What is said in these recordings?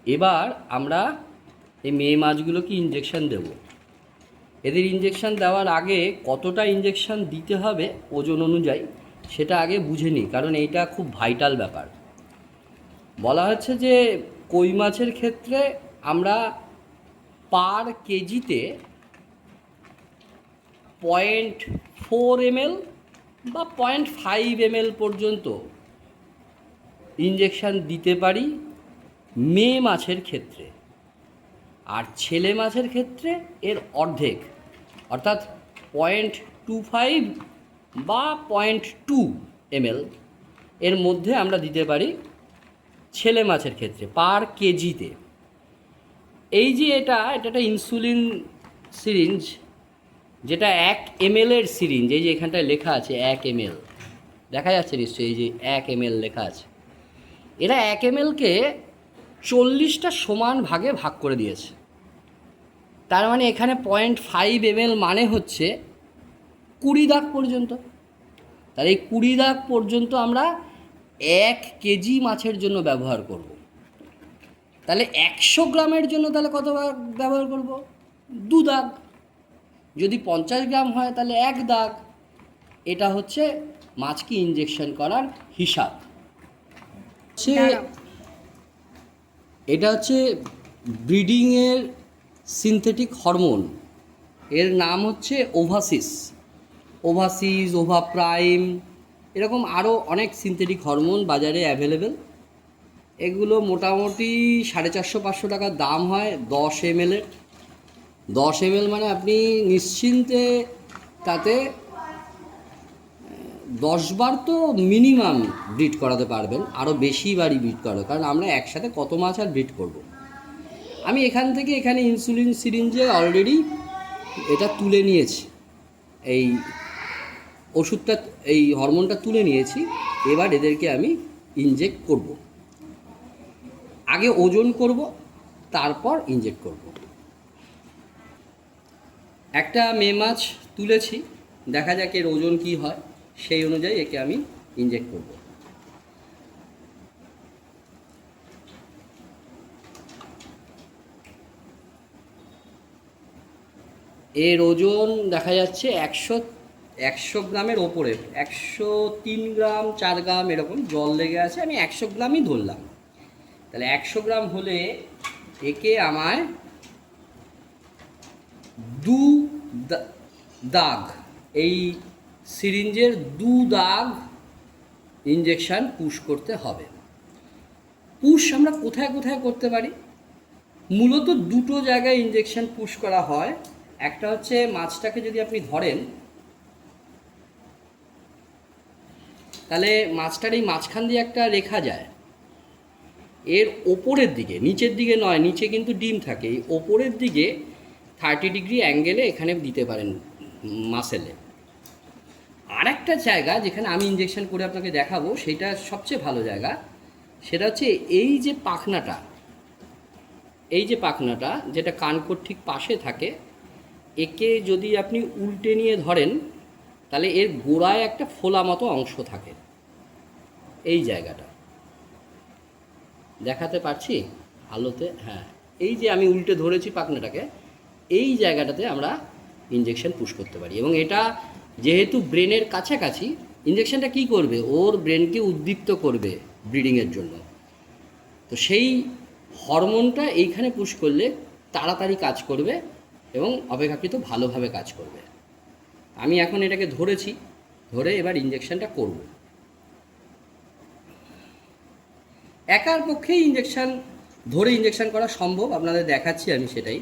এবার আমরা এই মেয়ে মাছগুলোকে ইঞ্জেকশান দেব। এদের ইঞ্জেকশান দেওয়ার আগে কতটা ইঞ্জেকশান দিতে হবে ওজন অনুযায়ী সেটা আগে বুঝে নিই, কারণ এইটা খুব ভাইটাল ব্যাপার। বলা হচ্ছে যে কই মাছের ক্ষেত্রে আমরা পার কেজিতে 0.4 ml বা 0.5 ml পর্যন্ত ইঞ্জেকশান দিতে পারি মেয়ে মাছের ক্ষেত্রে। আর ছেলে মাছের ক্ষেত্রে এর অর্ধেক, অর্থাৎ 0.25 বা 0.2 ml এর মধ্যে আমরা দিতে পারি ছেলে মাছের ক্ষেত্রে পার কেজিতে। এই যে এটা একটা ইনসুলিন সিরিঞ্জ, যেটা 1 ml এর সিরিঞ্জ। এই যে এখানটায় লেখা আছে 1 ml, দেখা যাচ্ছে নিশ্চয়ই, এই যে 1 ml লেখা আছে। এরা 1 ml-কে 40টা সমান ভাগে ভাগ করে দিয়েছে। তার মানে এখানে 0.5 ml মানে হচ্ছে 20 দাগ পর্যন্ত। তাহলে এই 20 দাগ পর্যন্ত আমরা 1 কেজি মাছের জন্য ব্যবহার করব। তাহলে 100 গ্রামের জন্য তাহলে কত ব্যবহার করব? 2 দাগ। যদি 50 গ্রাম হয় তাহলে 1 দাগ। এটা হচ্ছে মাছকে ইঞ্জেকশন করার হিসাব। এটা হচ্ছে ব্রিডিংয়ের সিনথেটিক হরমোন। এর নাম হচ্ছে ওভাসিস, ওভাপ্রাইম, এরকম আরও অনেক সিনথেটিক হরমোন বাজারে অ্যাভেলেবেল। এগুলো মোটামুটি 450-500 টাকা দাম হয় 10 ml-এর। 10 ml মানে আপনি নিশ্চিন্তে তাতে 10 বার তো মিনিমাম ব্রিড করাতে পারবেন, আরও বেশি বারই ব্রিড করাবে, কারণ আমরা একসাথে কত মাছ আর ব্রিড করব। আমি এখানে ইনসুলিন সিরিঞ্জে অলরেডি এটা তুলে নিয়েছি, এই ওষুধটা, এই হরমোনটা তুলে নিয়েছি। এবার এদেরকে আমি ইনজেক্ট করব। আগে ওজন করব, তারপর ইনজেক্ট করব। একটা মেয়ে মাছ তুলেছি, দেখা যাক এর ওজন কী হয়, সেই অনুযায়ী একে আমি ইনজেক্ট করব। এর ওজন দেখা যাচ্ছে 100 গ্রামের ওপরে, 103 গ্রাম, 4 গ্রাম এরকম জল লেগে আছে। আমি 100 গ্রামই ধরলাম। তাহলে 100 গ্রাম হলে একে আমায় 2 দাগ, এই সিরিঞ্জের 2 দাগ ইঞ্জেকশান পুশ করতে হবে। পুশ আমরা কোথায় কোথায় করতে পারি? মূলত দুটো জায়গায় ইঞ্জেকশান পুশ করা হয়। একটা হচ্ছে মাছটাকে যদি আপনি ধরেন, তাহলে মাছটার এই মাঝখান দিয়ে একটা রেখা যায়, এর ওপরের দিকে, নিচের দিকে নয়, নিচে কিন্তু ডিম থাকে, এই ওপরের দিকে 30 ডিগ্রি অ্যাঙ্গেলে এখানে দিতে পারেন মাসেলে। আর একটা জায়গা যেখানে আমি ইঞ্জেকশন করে আপনাকে দেখাবো, সেটা সবচেয়ে ভালো জায়গা। সেটা হচ্ছে এই যে পাখনাটা, যেটা কানকোর ঠিক পাশে থাকে, একে যদি আপনি উল্টে নিয়ে ধরেন, তাহলে এর গোড়ায় একটা ফোলা মতো অংশ থাকে। এই জায়গাটা দেখাতে পারছি আলোতে? হ্যাঁ, এই যে আমি উল্টে ধরেছি পাখনাটাকে, এই জায়গাটাতে আমরা ইঞ্জেকশন পুশ করতে পারি। এবং এটা যেহেতু ব্রেনের কাছাকাছি, ইঞ্জেকশনটা কি করবে? ওর ব্রেনকে উদ্দীপ্ত করবে ব্রিডিংয়ের জন্য। তো সেই হরমোনটা এইখানে পুশ করলে তাড়াতাড়ি কাজ করবে এবং অপেক্ষাকৃত ভালোভাবে কাজ করবে। আমি এখন এটাকে ধরেছি, ধরে এবার ইঞ্জেকশনটা করব। একার পক্ষে ধরে ইঞ্জেকশন করা সম্ভব, আপনাদের দেখাচ্ছি আমি সেটাই।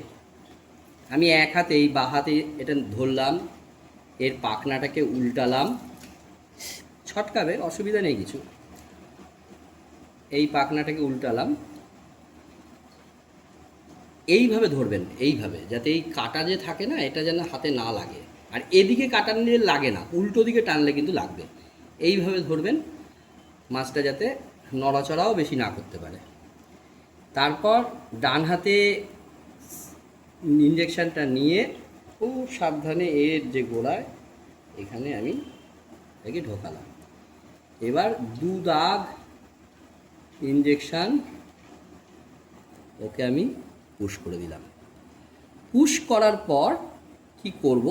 আমি এক হাতে, এই বাঁ হাতে এটা ধরলাম, এর পাখনাটাকে উল্টালাম, ছটকাবে, অসুবিধা নেই কিছু। এই পাখনাটাকে উল্টালাম, এইভাবে ধরবেন, এইভাবে, যাতে এই কাটা যে থাকে না, এটা যেন হাতে না লাগে। আর এদিকে কাটা নিলে লাগে না, উল্টো দিকে টানলে কিন্তু লাগবে। এইভাবে ধরবেন, মাছটা যাতে নড়াচড়াও বেশি না করতে পারে। তারপর ডান হাতে ইঞ্জেকশানটা নিয়ে খুব সাবধানে এর যে গোড়ায়, এখানে আমি একে ঢোকালাম। এবার 2 দাগ ইঞ্জেকশান ওকে আমি পুশ করে দিলাম। পুশ করার পর কি করব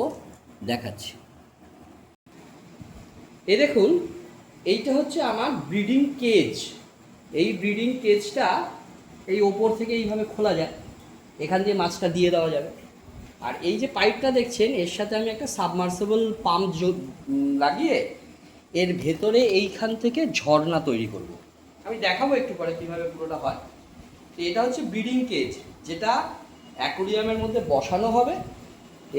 দেখাচ্ছি। এই দেখুন, এইটা হচ্ছে আমার ব্রিডিং কেজ। এই ব্রিডিং কেজটা এই ওপর থেকে এইভাবে খোলা যায়, এখান দিয়ে মাছটা দিয়ে দেওয়া যাবে। আর এই যে পাইপটা দেখছেন, এর সাথে আমি একটা সাবমার্সিবল পাম্প লাগিয়ে এর ভেতরে এইখান থেকে ঝর্ণা তৈরি করব। আমি দেখাবো একটু পরে কীভাবে পুরোটা হয়। তো এটা হচ্ছে ব্রিডিং কেজ, যেটা অ্যাকোরিয়ামের মধ্যে বসানো হবে,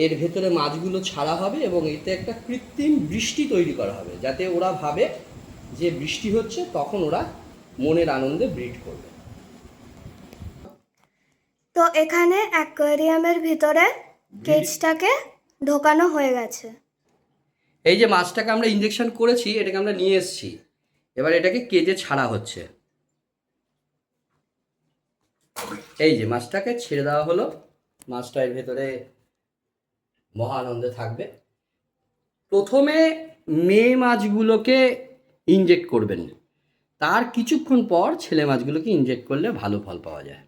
এর ভেতরে মাছগুলো ছাড়া হবে এবং এতে একটা কৃত্রিম বৃষ্টি তৈরি করা হবে, যাতে ওরা ভাবে যে বৃষ্টি হচ্ছে, তখন ওরা মনের আনন্দে ব্রিড করবে। তো এখানে অ্যাকোয়ারিয়ামের ভিতরে কেজটাকে ঢোকানো হয়ে গেছে। এই যে মাছটাকে আমরা ইঞ্জেকশন করেছি, এটাকে আমরা নিয়ে এসেছি, এবার এটাকে কেজে ছাড়া হচ্ছে। এই যে মাছটাকে ছেড়ে দেওয়া হলো, মাছটা এর ভেতরে মহা আনন্দে থাকবে। প্রথমে মেয়ে মাছগুলোকে ইনজেক্ট করবেন, তার কিছুক্ষণ পর ছেলে মাছগুলোকে ইনজেক্ট করলে ভালো ফল পাওয়া যায়।